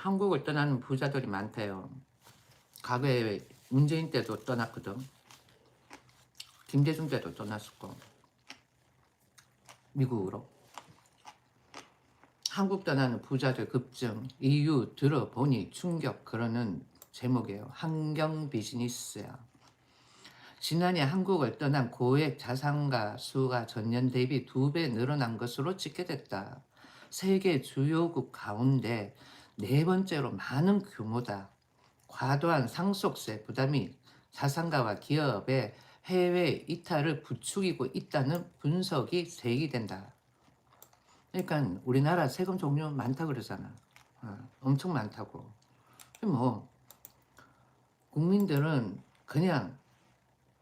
한국을 떠나는 부자들이 많대요. 과거에 문재인 때도 떠났거든. 김대중 때도 떠났을 거. 미국으로. 한국 떠나는 부자들 급증 이유 들어보니 충격 그러는 제목이에요. 환경 비즈니스야. 지난해 한국을 떠난 고액 자산가 수가 전년 대비 2배 늘어난 것으로 집계됐다. 세계 주요국 가운데 네 번째로 많은 규모다. 과도한 상속세 부담이 자산가와 기업의 해외 이탈을 부추기고 있다는 분석이 제기된다. 그러니까 우리나라 세금 종류 많다 그러잖아. 엄청 많다고. 뭐 국민들은 그냥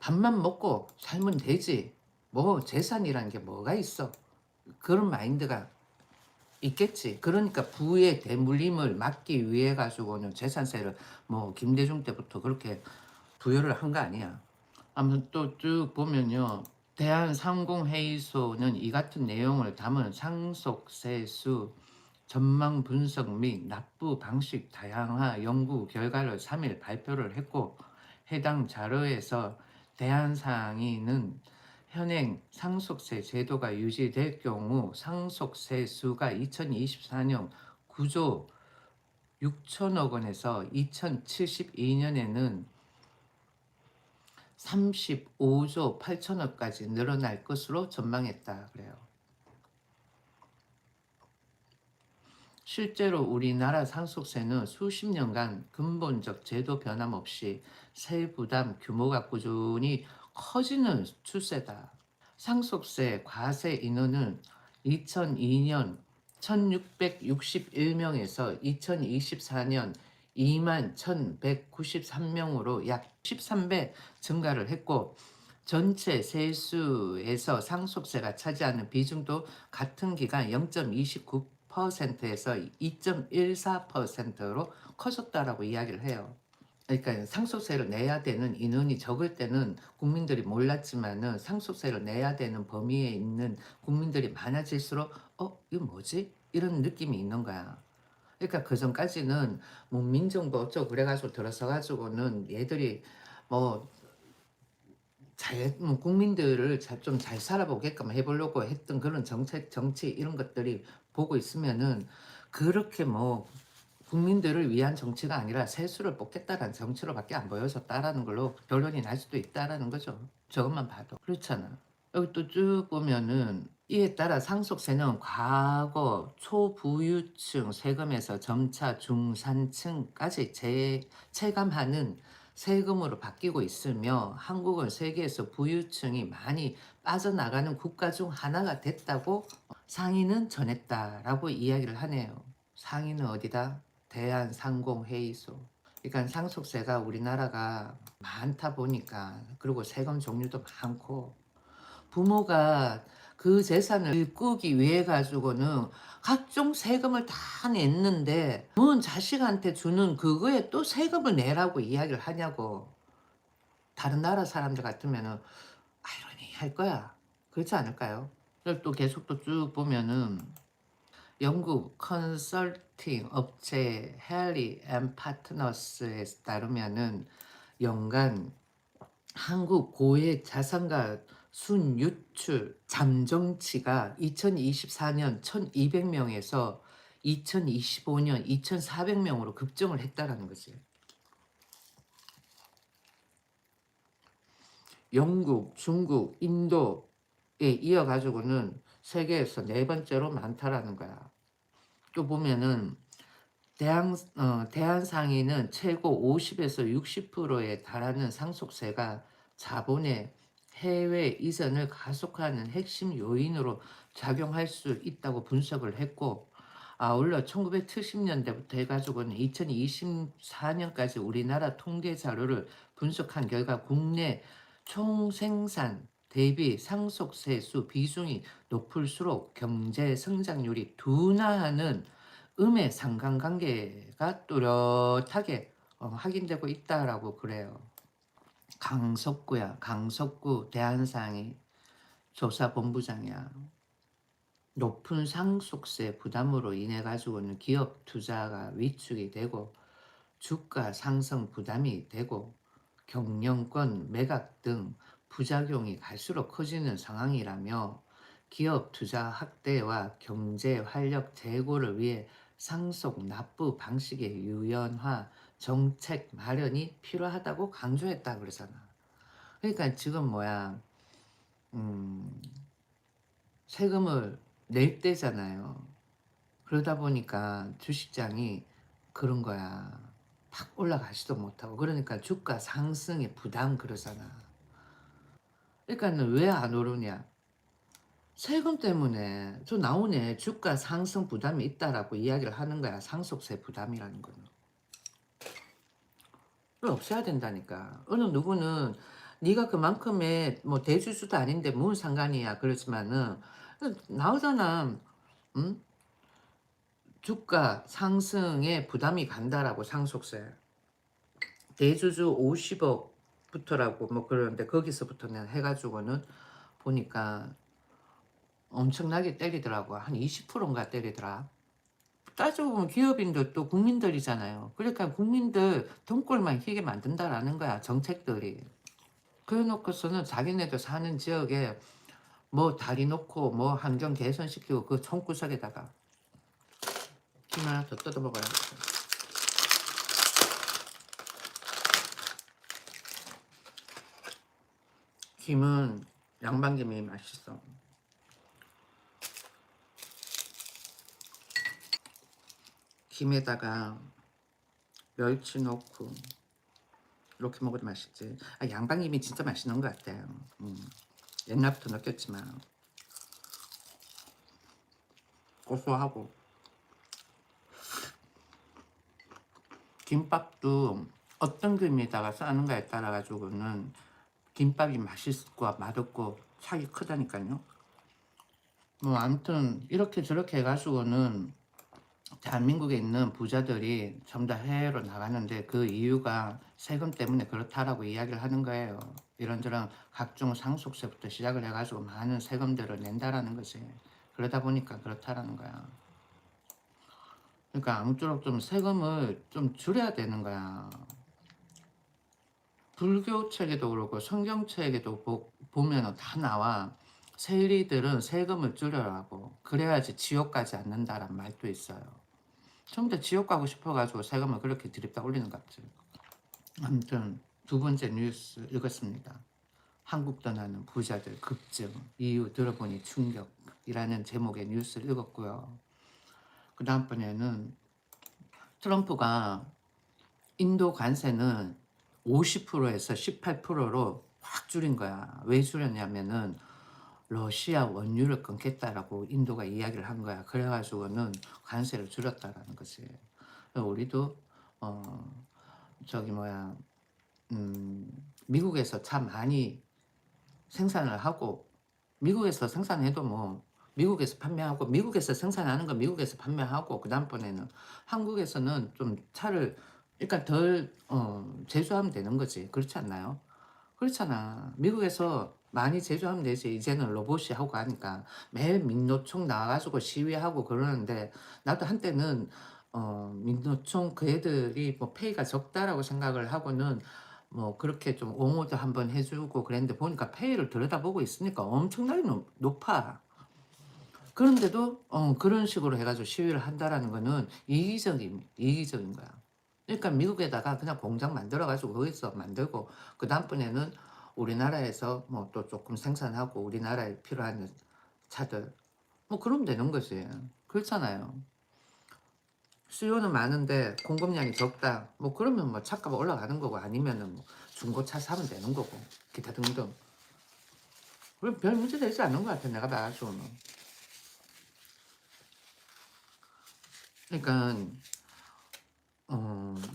밥만 먹고 살면 되지. 뭐 재산이라는 게 뭐가 있어. 그런 마인드가 있겠지. 그러니까 부의 대물림을 막기 위해 가지고는 재산세를 뭐 김대중 때부터 그렇게 부여를 한 거 아니야. 아무튼 또 쭉 보면요. 대한상공회의소는 이 같은 내용을 담은 상속세수 전망 분석 및 납부 방식 다양화 연구 결과를 3일 발표를 했고 해당 자료에서 대한상인은 현행 상속세 제도가 유지될 경우 상속세 수가 2024년 9조 6천억 원에서 2072년에는 35조 8천억까지 늘어날 것으로 전망했다 그래요. 실제로 우리나라 상속세는 수십 년간 근본적 제도 변함 없이 세 부담 규모가 꾸준히 커지는 추세다. 상속세 과세 인원은 2002년 1661명에서 2024년 2만 1193명으로 약 13배 증가를 했고 전체 세수에서 상속세가 차지하는 비중도 같은 기간 0.29%에서 2.14%로 커졌다라고 이야기를 해요. 그러니까 상속세를 내야 되는 인원이 적을 때는 국민들이 몰랐지만은 상속세를 내야 되는 범위에 있는 국민들이 많아질수록 이거 뭐지? 이런 느낌이 있는 거야. 그러니까 그 전까지는 뭐 민정부 어쩌고 그래가지고 들어서 가지고는 얘들이 뭐 국민들을 좀 잘 살아보게끔 해보려고 했던 그런 정책, 정치 이런 것들이 보고 있으면은 그렇게 뭐 국민들을 위한 정치가 아니라 세수를 뽑겠다라는 정치로밖에 안 보여졌다라는 걸로 결론이 날 수도 있다라는 거죠. 저것만 봐도. 그렇잖아. 여기 또 쭉 보면은 이에 따라 상속세는 과거 초부유층 세금에서 점차 중산층까지 체감하는 세금으로 바뀌고 있으며 한국은 세계에서 부유층이 많이 빠져나가는 국가 중 하나가 됐다고 상인은 전했다라고 이야기를 하네요. 상인은 어디다? 대한상공회의소. 그러니까 상속세가 우리나라가 많다 보니까 그리고 세금 종류도 많고 부모가 그 재산을 꾸기 위해 가지고는 각종 세금을 다 냈는데 뭔 자식한테 주는 그거에 또 세금을 내라고 이야기를 하냐고. 다른 나라 사람들 같으면은 아이러니 할 거야. 그렇지 않을까요? 그리고 또 계속 또 쭉 보면은 영국 컨설팅 업체 헨리 앤 파트너스에 따르면은 연간 한국 고액 자산가 순유출 잠정치가 2024년 1200명에서 2025년 2400명으로 급증을 했다라는 거지. 영국, 중국, 인도에 이어가지고는 세계에서 네 번째로 많다라는 거야. 또 보면은 대한상인은 최고 50에서 60%에 달하는 상속세가 자본의 해외 이전을 가속화하는 핵심 요인으로 작용할 수 있다고 분석을 했고 아울러 1970년대부터 해가지고는 2024년까지 우리나라 통계 자료를 분석한 결과 국내 총생산 대비 상속세수 비중이 높을수록 경제 성장률이 둔화하는 음의 상관관계가 뚜렷하게 확인되고 있다라고 그래요. 강석구야. 강석구 대한상이 조사본부장이야. 높은 상속세 부담으로 인해 가지고는 기업 투자가 위축이 되고 주가 상승 부담이 되고 경영권 매각 등 부작용이 갈수록 커지는 상황이라며 기업 투자 확대와 경제 활력 제고를 위해 상속 납부 방식의 유연화 정책 마련이 필요하다고 강조했다 그러잖아. 그러니까 지금 뭐야, 음, 세금을 낼 때잖아요. 그러다 보니까 주식장이 그런 거야. 팍 올라가지도 못하고. 그러니까 주가 상승의 부담 그러잖아. 그러니까는 왜 안 오르냐? 세금 때문에 저 나오네. 주가 상승 부담이 있다라고 이야기를 하는 거야. 상속세 부담이라는 거는. 그걸 없애야 된다니까. 어느 누구는 네가 그만큼의 뭐 대주주도 아닌데 뭔 상관이야. 그렇지만은 나오잖아. 응? 주가 상승에 부담이 간다라고 상속세. 대주주 50억부터라고 뭐 그러는데 거기서부터는 해가지고는 보니까 엄청나게 때리더라고. 한 20%인가 때리더라. 따지고 보면 기업인들 또 국민들이잖아요. 그러니까 국민들 돈꼴만 희게 만든다라는 거야. 정책들이. 그래 놓고서는 자기네들 사는 지역에 뭐 다리 놓고 뭐 환경 개선시키고 그 총구석에다가 김 하나 더 뜯어 먹어야겠어. 김은 양반김이 맛있어. 김에다가 멸치 넣고 이렇게 먹어도 맛있지. 아, 양반김이 진짜 맛있는 것 같아요. 옛날부터 느꼈지만 고소하고 김밥도 어떤 김에다가 싸는가에 따라 가지고는 김밥이 맛있고 맛없고 차이 크다니까요. 뭐 아무튼 이렇게 저렇게 해가지고는 대한민국에 있는 부자들이 전부 다 해외로 나가는데 그 이유가 세금 때문에 그렇다라고 이야기를 하는 거예요. 이런저런 각종 상속세부터 시작을 해가지고 많은 세금들을 낸다라는 거지. 그러다 보니까 그렇다라는 거야. 그러니까 아무쪼록 좀 세금을 좀 줄여야 되는 거야. 불교 책에도 그렇고 성경책에도 보면 다 나와. 세리들은 세금을 줄여라고. 그래야지 지옥 가지 않는다란 말도 있어요. 전부 다 지옥 가고 싶어가지고 세금을 그렇게 드립다 올리는 것 같아요. 아무튼 두 번째 뉴스 읽었습니다. 한국 떠나는 부자들 급증 이유 들어보니 충격이라는 제목의 뉴스를 읽었고요. 그 다음번에는 트럼프가 인도 관세는 50%에서 18%로 확 줄인 거야. 왜 줄였냐면은 러시아 원유를 끊겠다라고 인도가 이야기를 한 거야. 그래가지고는 관세를 줄였다라는 거지. 우리도 저기 뭐야 미국에서 참 많이 생산을 하고 미국에서 생산해도 뭐 미국에서 판매하고 미국에서 생산하는 거 미국에서 판매하고 그 다음번에는 한국에서는 좀 차를 그러니까 덜 제조하면 되는 거지. 그렇지 않나요? 그렇잖아. 미국에서 많이 제조하면 되지. 이제는 로봇이 하고 하니까 매일 민노총 나와가지고 시위하고 그러는데 나도 한때는 민노총 그 애들이 뭐 페이가 적다라고 생각을 하고는 뭐 그렇게 좀 옹호도 한번 해주고 그랬는데 보니까 페이를 들여다보고 있으니까 엄청나게 높아. 그런데도 그런 식으로 해가지고 시위를 한다라는 거는 이기적인 거야. 그러니까 미국에다가 그냥 공장 만들어가지고 거기서 만들고 그 다음번에는 우리나라에서 뭐 또 조금 생산하고 우리나라에 필요한 차들 뭐 그러면 되는 거지. 그렇잖아요. 수요는 많은데 공급량이 적다. 뭐 그러면 뭐 차값 올라가는 거고 아니면은 뭐 중고차 사면 되는 거고 기타 등등. 그럼 별 문제 되지 않는 것 같아 내가 봐가지고는. 그러니까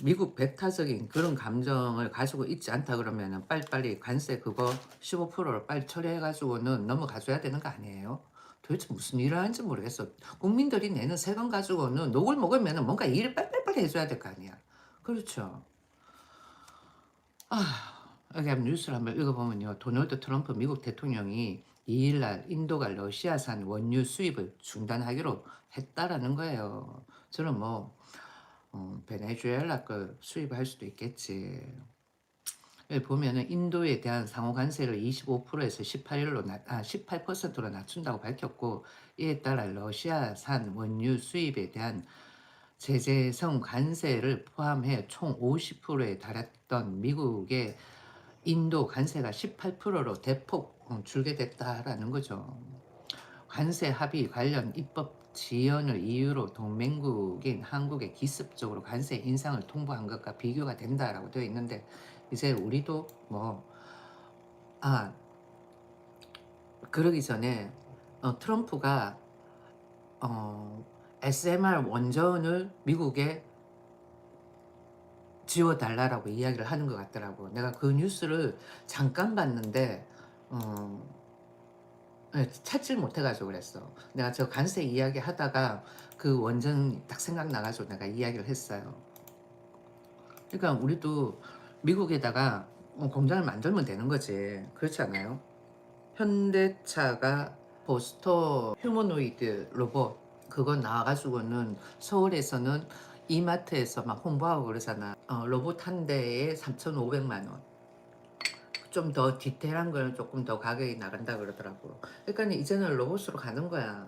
미국 배타적인 그런 감정을 가지고 있지 않다 그러면은 빨리빨리 관세 그거 15%를 빨리 처리해가지고는 넘어가줘야 되는 거 아니에요? 도대체 무슨 일을 하는지 모르겠어. 국민들이 내는 세금 가지고는 녹을 먹으면은 뭔가 일을 빨리빨리 해줘야 될 거 아니야. 그렇죠. 아, 여기 한번 뉴스를 한번 읽어보면요. 도널드 트럼프 미국 대통령이 2일 날 인도가 러시아산 원유 수입을 중단하기로 했다라는 거예요. 저는 뭐 베네수엘라 걸 수입할 수도 있겠지. 여기 보면은 인도에 대한 상호 관세를 25%에서 18%로 낮춘다고 밝혔고, 이에 따라 러시아산 원유 수입에 대한 제재성 관세를 포함해 총 50%에 달했던 미국의 인도 관세가 18%로 대폭 줄게 됐다라는 거죠. 관세 합의 관련 입법 지연을 이유로 동맹국인 한국에 기습적으로 관세 인상을 통보한 것과 비교가 된다라고 되어 있는데, 이제 우리도 그러기 전에 트럼프가 SMR 원전을 미국에 지워달라고 이야기를 하는 것 같더라고. 내가 그 뉴스를 잠깐 봤는데 찾질 못해가지고 그랬어. 내가 저 관세 이야기 하다가 그 원전 딱 생각나가지고 내가 이야기를 했어요. 그러니까 우리도 미국에다가 공장을 만들면 되는 거지. 그렇지 않아요? 현대차가 보스터 휴머노이드 로봇 그거 나와가지고는 서울에서는 이마트에서 막 홍보하고 그러잖아. 로봇 한 대에 3,500만 원. 좀 더 디테일한 걸 조금 더 가격이 나간다 그러더라고. 그러니까 이제는 로봇으로 가는 거야.